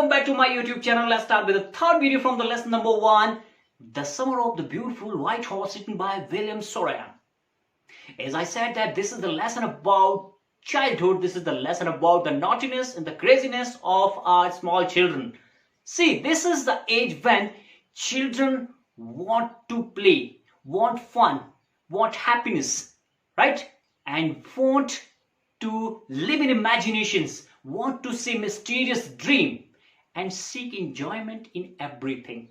welcome back to my YouTube channel. Let's start with the third video from the lesson number 1, The Summer of the Beautiful White Horse, written by William Soran. As I said that this is the lesson about childhood, this is the lesson about the naughtiness and the craziness of our small children. See, this is the age when children want to play, want fun, want happiness, right? And want to live in imaginations, want to see mysterious dream and seek enjoyment in everything.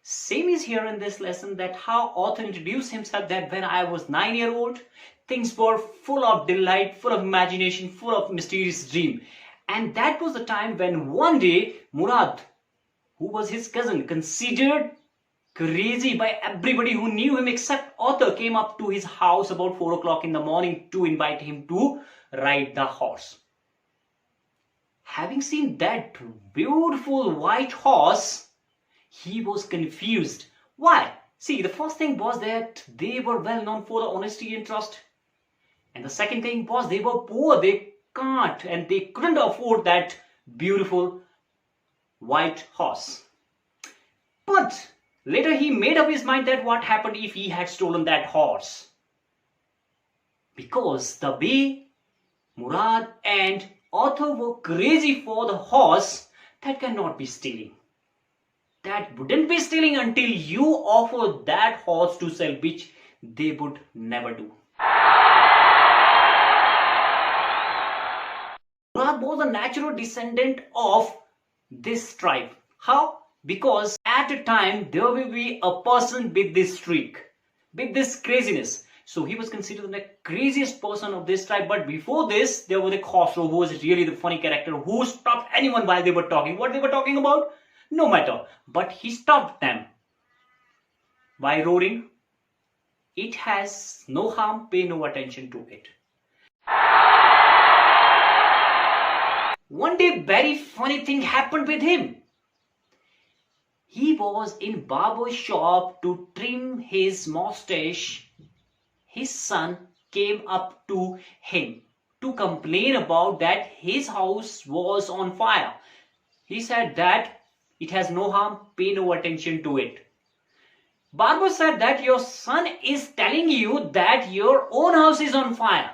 Same is here in this lesson, that how author introduced himself, that when I was 9 years old, things were full of delight, full of imagination, full of mysterious dream. And that was the time when one day Murad, who was his cousin, considered crazy by everybody who knew him except author, came up to his house about 4 o'clock in the morning to invite him to ride the horse. Having seen that beautiful white horse, he was confused. Why? See, the first thing was that they were well known for the honesty and trust. And the second thing was they were poor. They can't and they couldn't afford that beautiful white horse. But later he made up his mind that what happened if he had stolen that horse. Because the way Murad and author were crazy for the horse, that cannot be stealing. That wouldn't be stealing until you offer that horse to sell, which they would never do. Murad was a natural descendant of this tribe. How? Because at a time there will be a person with this streak, with this craziness. So he was considered the craziest person of this tribe. But before this, there was a Khosrow who was really the funny character who stopped anyone while they were talking. What they were talking about? No matter. But he stopped them by roaring, "It has no harm, pay no attention to it." One day, very funny thing happened with him. He was in barber's shop to trim his mustache. His son came up to him to complain about that his house was on fire. He said that it has no harm, pay no attention to it. Barber said that your son is telling you that your own house is on fire.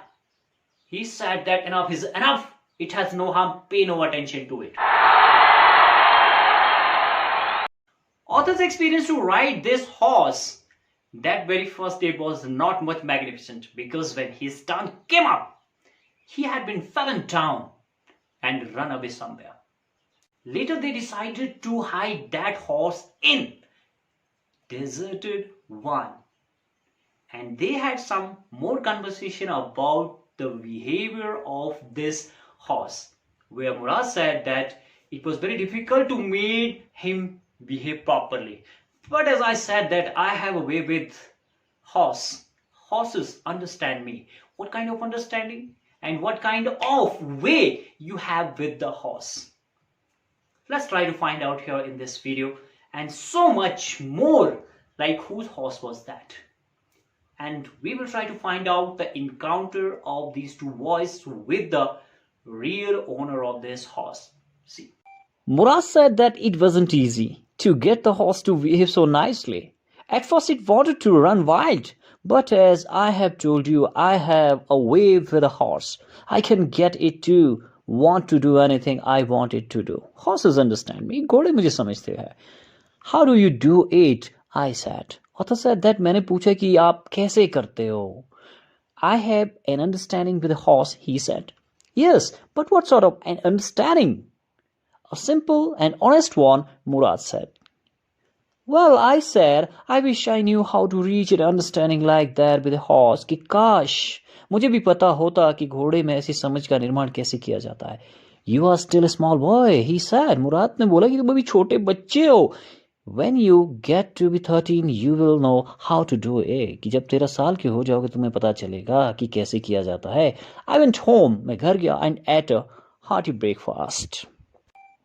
He said that enough is enough. It has no harm, pay no attention to it. Author's experience to ride this horse that very first day was not much magnificent, because when his turn came up, he had been fallen down and run away somewhere. Later they decided to hide that horse in deserted one, and they had some more conversation about the behavior of this horse, where Murad said that it was very difficult to make him behave properly. But as I said that I have a way with horse. Horses understand me. What kind of understanding and what kind of way you have with the horse? Let's try to find out here in this video, and so much more, like whose horse was that. And we will try to find out the encounter of these two boys with the real owner of this horse. See. Murad said that it wasn't easy to get the horse to behave so nicely. At first it wanted to run wild, but as I have told you, I have a way with a horse. I can get it to want to do anything I want it to do. Horses understand me. घोड़े मुझे समझते हैं. How do you do it? I said. Author said that मैंने पूछा कि आप कैसे करते हो? I have an understanding with a horse, he said. Yes, but what sort of an understanding? A simple and honest one, Murad said. Well, I said, I wish I knew how to reach an understanding like that with a horse. कि काश मुझे भी पता होता कि घोड़े में ऐसी समझ का निर्माण कैसे किया जाता है. You are still a small boy, he said. मुराद ने बोला कि तुम अभी छोटे बच्चे हो. When you get to be 13, you will know how to do it. कि जब 13 साल के हो जाओगे तुम्हें पता चलेगा कि कैसे किया जाता है. I went home, मैं घर गया and ate a hearty breakfast.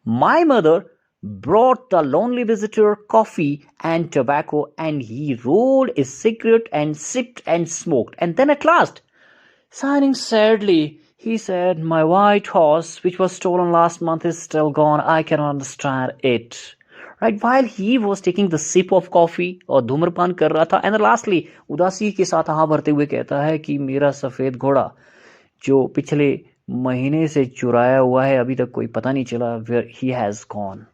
My mother brought the lonely visitor coffee and tobacco, and he rolled a cigarette and sipped and smoked. And then at last, signing sadly, He said, "My white horse, which was stolen last month, is still gone. I cannot understand it." Right, while he was taking the sip of coffee और धूम्रपान कर रहा था, and lastly उदासी के साथ हाँ भरते हुए कहता है कि मेरा सफेद घोड़ा जो पिछले महीने से चुराया हुआ है अभी तक कोई पता नहीं चला, where he has gone.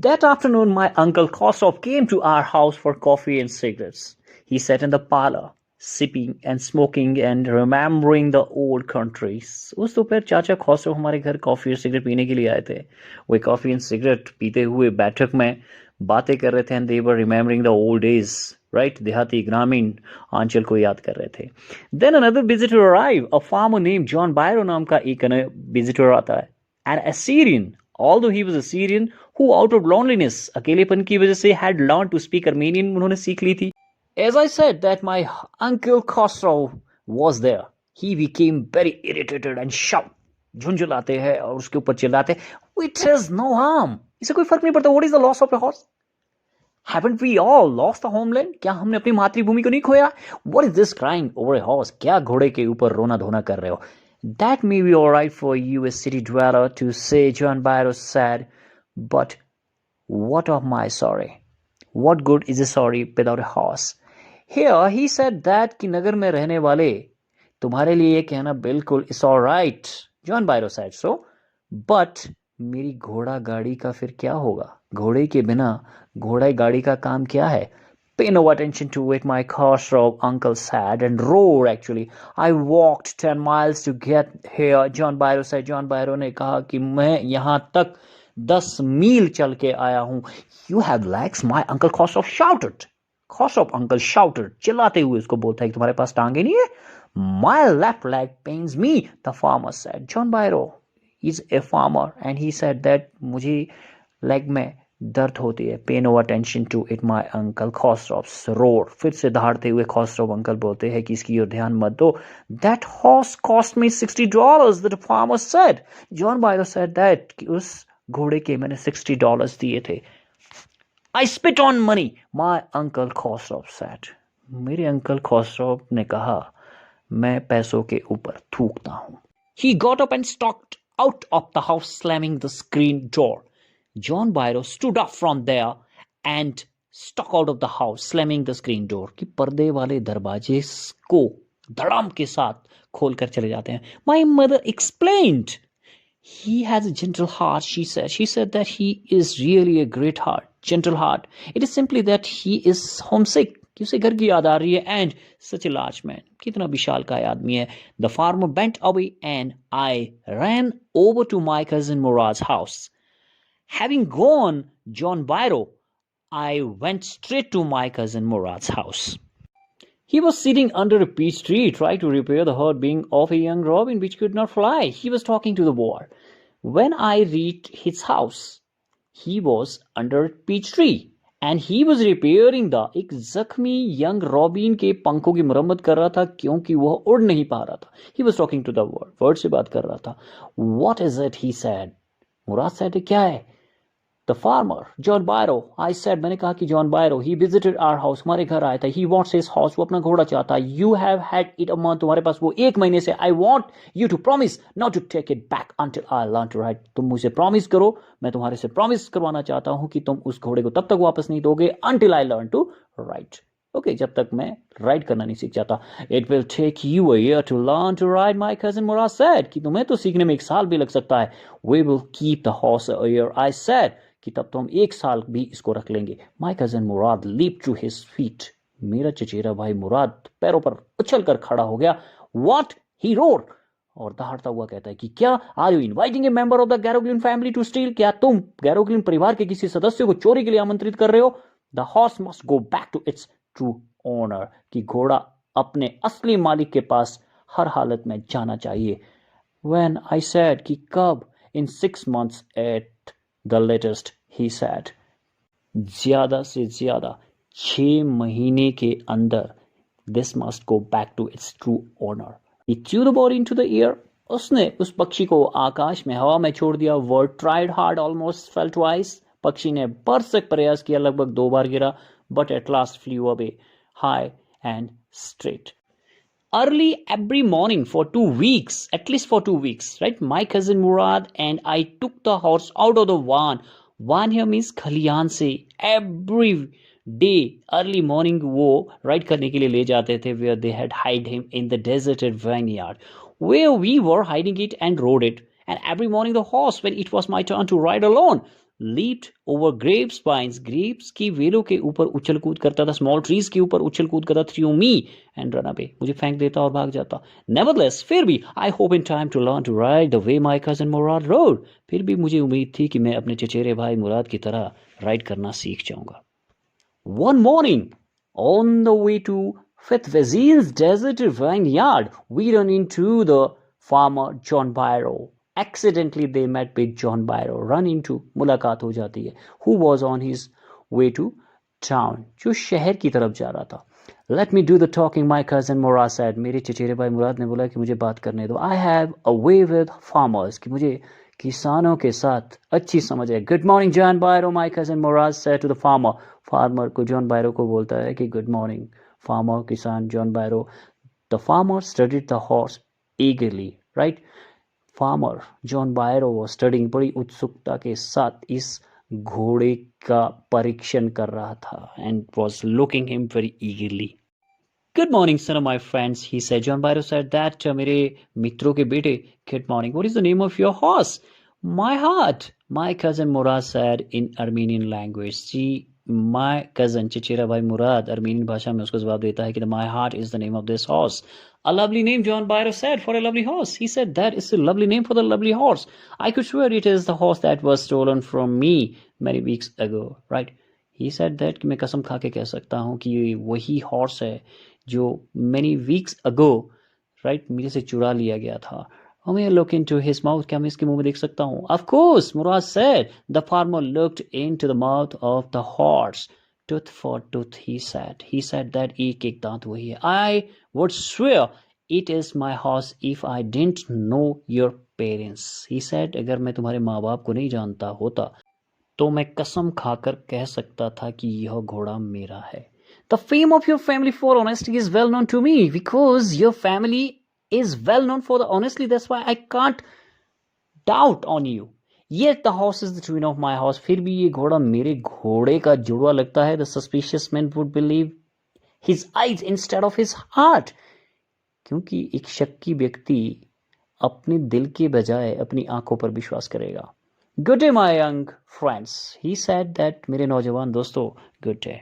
That afternoon, my uncle Kosov came to our house for coffee and cigarettes. He sat in the parlor, sipping and smoking and remembering the old countries. उस दोपहर चाचा खौसरो हमारे घर कॉफी और cigarette पीने के लिए आए थे. वे कॉफी एंड सिगरेट पीते हुए बैठक में बातें कर रहे थे and they were remembering the old days. Right? देहाती ग्रामीण आंचल को याद कर रहे थे. Then another visitor arrived. A farmer named John Byro नाम का एक visitor आता है. An Assyrian, although he was Assyrian, who out of loneliness, अकेलेपन की वजह से had learned to speak Armenian, उन्होंने सीख ली थी. As I said that my uncle Khosrow was there, he became very irritated and shout. झुंझुलाते हैं और उसके ऊपर चिल्लाते हैं, "It has no harm." इसे कोई फर्क नहीं पड़ता. What is the loss of a horse? Haven't we all lost the homeland? क्या हमने अपनी मातृभूमि को नहीं खोया? What is this crying over a horse? क्या घोड़े के ऊपर रोना धोना कर रहे हो? That may be all right for you, a city dweller, to say, John Byro said, but what of my sorry? What good is a sorry without a horse? Here he said that कि नगर में रहने वाले तुम्हारे लिए ये कहना बिल्कुल is all right. John Byro said so, but मेरी घोड़ा गाड़ी का फिर क्या होगा? घोड़े के बिना घोड़ा गाड़ी का काम क्या है? Pay no attention to it, my crossroad uncle said, and roared actually. I walked 10 miles to get here, John Byro said. John Byro ने कहा कि मैं यहाँ तक 10 मील चल के आया हूँ. You have legs, my uncle Khosrow shouted. Khosrow uncle shouted, चिल्लाते हुए उसको बोलता है कि तुम्हारे पास टांगे नहीं है? My left leg pains me, the farmer said. John Byro is a farmer and he said that मुझे लेग में दर्द होती है. Pay no attention to it, my uncle Khosrow roared. फिर से दहाड़ते हुए खौसरव अंकल बोलते हैं कि इसकी ओर ध्यान मत दो. That horse cost me $60, the farmer said. John Byro said that कि उस घोड़े के मैंने $60 दिए थे. I spit on money, my uncle Khosrow said. मेरे अंकल खौसरव ने कहा मैं पैसों के ऊपर थूकता हूं. He got up and stalked out of the house, slamming the screen door. John Byro stood up from there and stalked out of the house, slamming the screen door. कि पर्दे वाले दरवाजे को धड़ाम के साथ खोलकर चले जाते हैं. My mother explained. He has a gentle heart, she said. She said that he is really a great heart, gentle heart. It is simply that he is homesick. कि उसे घर की याद आ रही है. And such a large man. कितना विशाल का आदमी है. The farmer bent away and I ran over to my cousin Murad's house. Having gone John Byro, I went straight to my cousin Murad's house. He was sitting under a peach tree, trying to repair the hurt being of a young robin which could not fly. He was talking to the wall. When I reached his house, he was under a peach tree. And he was repairing the एक जख्मी young robin के पंखों की मरम्मत कर रहा था क्योंकि वह उड़ नहीं पा रहा था. He was talking to the word से बात कर रहा था. What is it? He said. Murad said क्या है? The farmer, John Byro, I said, मैंने कहा कि John Byro, he visited our house, हमारे घर आया था. He wants his horse, वो अपना घोड़ा चाहता है. You have had it a month, तुम्हारे पास वो 1 महीने से. I want you to promise not to take it back until I learn to ride. तुम मुझे promise करो, मैं तुम्हारे से promise करवाना चाहता हूँ कि तुम उस घोड़े को तब तक वापस नहीं दोगे until I learn to ride. Okay, जब तक मैं राइड करना नहीं सीख जाता. It will take you a year to learn to ride, my cousin Murad said. कि तुम्हें तो सीखने में 1 साल भी लग सकता है. We will keep the horse a year, I said. कि तब तो हम 1 साल भी इसको रख लेंगे. My cousin Murad leaped to his feet. मेरा चचेरा भाई मुराद पैरों पर उछल कर खड़ा हो गया. What? He roared. और दहाड़ता हुआ कहता है कि क्या? Are you inviting a member of the Garoglin family to steal? क्या तुम गैरोग्लिन परिवार के किसी सदस्य को चोरी के लिए आमंत्रित कर रहे हो? The horse must go back to its true owner. कि घोड़ा अपने असली मालिक के पास हर हालत में जाना चाहिए. When I said कि कब? In 6 months at the latest, he said. ज्यादा से ज्यादा 6 महीने के अंदर this must go back to its true owner. He threw the bird into the air. उसने उस पक्षी को आकाश में हवा में छोड़ दिया. Bird tried hard, almost fell twice. पक्षी ने भरसक प्रयास किया, लगभग 2 बार गिरा. But at last flew away, high and straight. early every morning for 2 weeks, at least for 2 weeks, right? My cousin Murad and I took the horse out of the van. Van here means खलियान से. Every day early morning वो ride करने के लिए ले जाते थे, where they had hide him in the deserted vineyard, where we were hiding it and rode it. And every morning the horse, when it was my turn to ride alone, leaped over grapevines, grapes की वेलों के ऊपर उछल कूद करता था, small trees के ऊपर उछल कूद करता, through me and run away, मुझे फेंक देता और भाग जाता. Nevertheless, फिर भी I hope in time to learn to ride the way my cousin Murad rode. फिर भी मुझे उम्मीद थी कि मैं अपने चचेरे भाई मुराद की तरह राइड करना सीख जाऊंगा. One morning, on the way to Fifth Vezin's deserted vineyard, we run into the farmer John Byro. Accidentally they met with John Byro. Run into, मुलाकात हो जाती है. Who was on his way to town, जो शहर की तरफ जा रहा था. Let me do the talking, my cousin Murad said. मेरे चचेरे भाई मुराद ने बोला कि मुझे बात करने दो. I have a way with farmers, कि मुझे किसानों के साथ अच्छी समझ है. Good morning, John Byro, my cousin Murad said to the farmer. Farmer को John Byro को बोलता है कि good morning. Farmer, किसान, John Byro. The farmer studied the horse eagerly, right? Farmer John Byro was studying, बड़ी उत्सुकता के साथ इस घोड़े का परीक्षण कर रहा था, and was looking him very eagerly. Good morning, son of my friends, he said. John Byro said that, मेरे मित्रों के बेटे, good morning. What is the name of your horse? My heart, my cousin Murad said in Armenian language. Ji, my cousin, चचेरा भाई मुराद, Armenian भाषा में उसको जवाब देता है कि my heart is the name of this horse. A lovely name, John Byro said, for a lovely horse. He said, that is a lovely name for the lovely horse. I could swear it is the horse that was stolen from me many weeks ago, right? He said that, कि मैं कसम खा के कह सकता हूँ कि ये वही horse है जो many weeks ago, right, मेरे से चुरा लिया गया था. How may I look into his mouth? क्या मैं इसके मुंह में देख सकता हूँ? Of course, Murad said. The farmer looked into the mouth of the horse. Tooth for tooth, he said. He said that एक एक दांत वही है. I would swear it is my horse if I didn't know your parents. He said, अगर मैं तुम्हारे माँ बाप को नहीं जानता होता तो मैं कसम खाकर कह सकता था कि यह घोड़ा मेरा है. The fame of your family for honesty is well known to me, because your family is well known for the honesty. That's why I can't doubt on you. Yet the horse is the twin of my horse. फिर भी ये घोड़ा मेरे घोड़े का जुड़वा लगता है. The suspicious man would believe his eyes instead of his heart. क्योंकि एक शक्की व्यक्ति अपने दिल के बजाय अपनी आंखों पर विश्वास करेगा. Good day, my young friends. He said that, मेरे नौजवान दोस्तों, good day.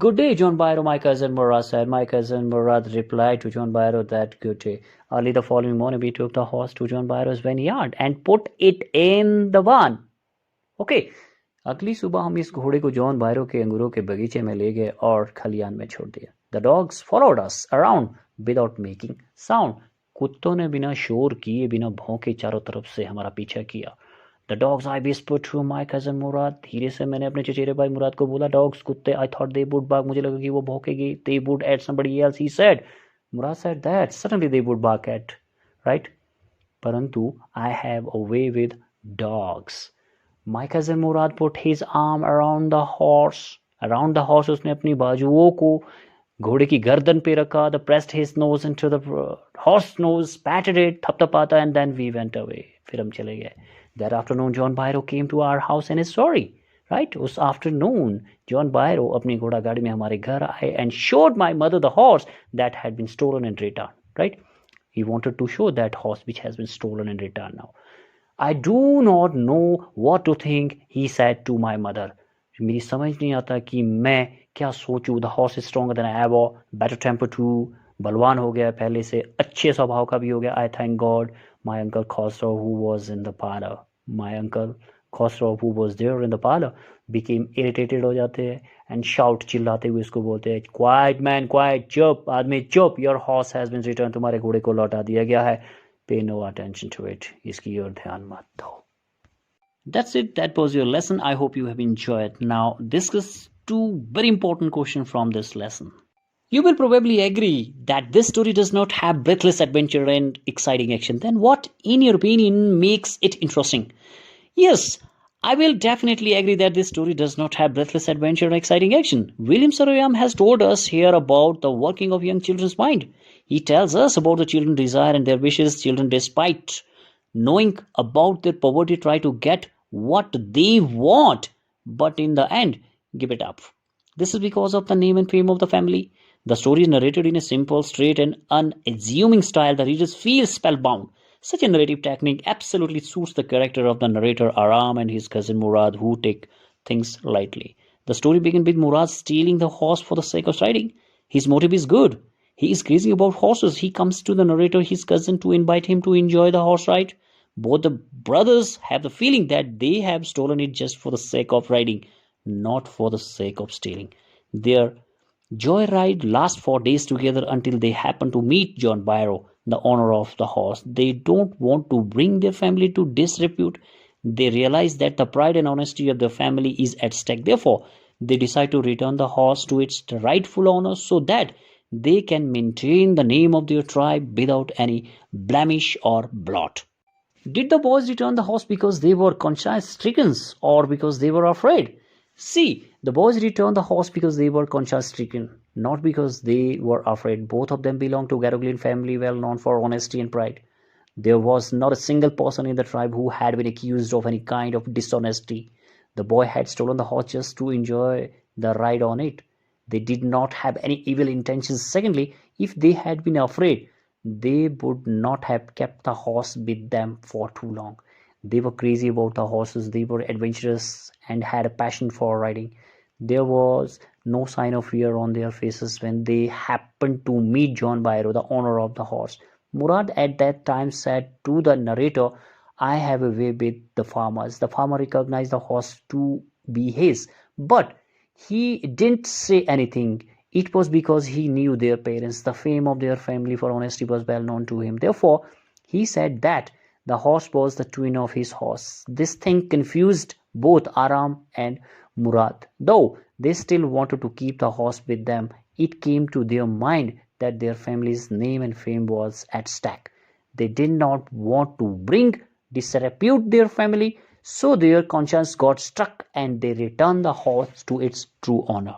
Good day, John Byro, my cousin Murad said. My cousin Murad replied to John Byro that good day. Early the following morning, we took the horse to John Byro's vineyard and put it in the van. Okay. अगली सुबह हम इस घोड़े को John बायरो के अंगूरों के बगीचे में ले गए और खलियान में छोड़ दिया. The dogs followed us around without making sound. कुत्तों ने बिना शोर किए, बिना भौंके चारों तरफ से हमारा पीछा किया. The dogs, I whispered to my cousin Murad. धीरे से मैंने अपने चचेरे भाई मुराद को बोला. Dogs, कुत्ते. I thought they would bark. मुझे लगा कि वो भौंकेगी. They would at somebody else, he said. Murad said that. Certainly they would bark at, right? परंतु I have a way with dogs. My cousin Murad put his arm around the horse. Around the horse, उसने अपनी बाजुओं को घोड़े की गर्दन पे रखा. The pressed his nose into the horse nose, patted it, थपथपाता, and then we went away. फिर हम चले गए. That afternoon, John Byro came to our house and is sorry, right? उस afternoon, John Byro अपनी घोड़ा गाड़ी में हमारे घर आए and showed my mother the horse that had been stolen and returned, right? He wanted to show that horse which has been stolen and returned now. I do not know what to think, he said to my mother. मेरी समझ नहीं आता कि मैं क्या सोचूं. The horse is stronger than ever, better temper too. बलवान हो गया पहले से, अच्छे स्वभाव का भी हो गया. I thank God. My uncle Khosrow, who was in the parlor, my uncle Khosrow, who was there in the parlor, became irritated हो जाते हैं and shout, चिल्लाते हुए इसको बोलते हैं, quiet man, quiet, चुप आदमी चुप, your horse has been returned, तुम्हारे घोड़े को लौटा दिया गया है. Pay no attention to it. इसकी ओर ध्यान मत दो. That's it. That was your lesson. I hope you have enjoyed. Now discuss two very important questions from this lesson. You will probably agree that this story does not have breathless adventure and exciting action. Then what, in your opinion, makes it interesting? Yes, I will definitely agree that this story does not have breathless adventure and exciting action. William Saroyam has told us here about the working of young children's mind. He tells us about the children's desire and their wishes. Children, despite knowing about their poverty, try to get what they want, but in the end, give it up. This is because of the name and fame of the family. The story is narrated in a simple, straight, and unassuming style. The readers feel spellbound. Such a narrative technique absolutely suits the character of the narrator Aram and his cousin Murad, who take things lightly. The story begins with Murad stealing the horse for the sake of riding. His motive is good. He is crazy about horses. He comes to the narrator, his cousin, to invite him to enjoy the horse ride. Both the brothers have the feeling that they have stolen it just for the sake of riding, not for the sake of stealing. Their joyride lasts for days together until they happen to meet John Byro, the owner of the horse. They don't want to bring their family to disrepute. They realize that the pride and honesty of their family is at stake. Therefore, they decide to return the horse to its rightful owner so that they can maintain the name of their tribe without any blemish or blot. Did the boys return the horse because they were conscience stricken or because they were afraid? See, the boys returned the horse because they were conscience stricken, not because they were afraid. Both of them belonged to Garoglian family well known for honesty and pride. There was not a single person in the tribe who had been accused of any kind of dishonesty. The boy had stolen the horse just to enjoy the ride on it. They did not have any evil intentions. Secondly, if they had been afraid, they would not have kept the horse with them for too long. They were crazy about the horses. They were adventurous and had a passion for riding. There was no sign of fear on their faces when they happened to meet John Byro, the owner of the horse. Murad at that time said to the narrator, I have a way with the farmers. The farmer recognized the horse to be his, but he didn't say anything. It was because he knew their parents. The fame of their family for honesty was well known to him. Therefore, he said that the horse was the twin of his horse. This thing confused both Aram and Murad. Though they still wanted to keep the horse with them, it came to their mind that their family's name and fame was at stake. They did not want to bring disrepute their family, so their conscience got struck and they returned the horse to its true owner.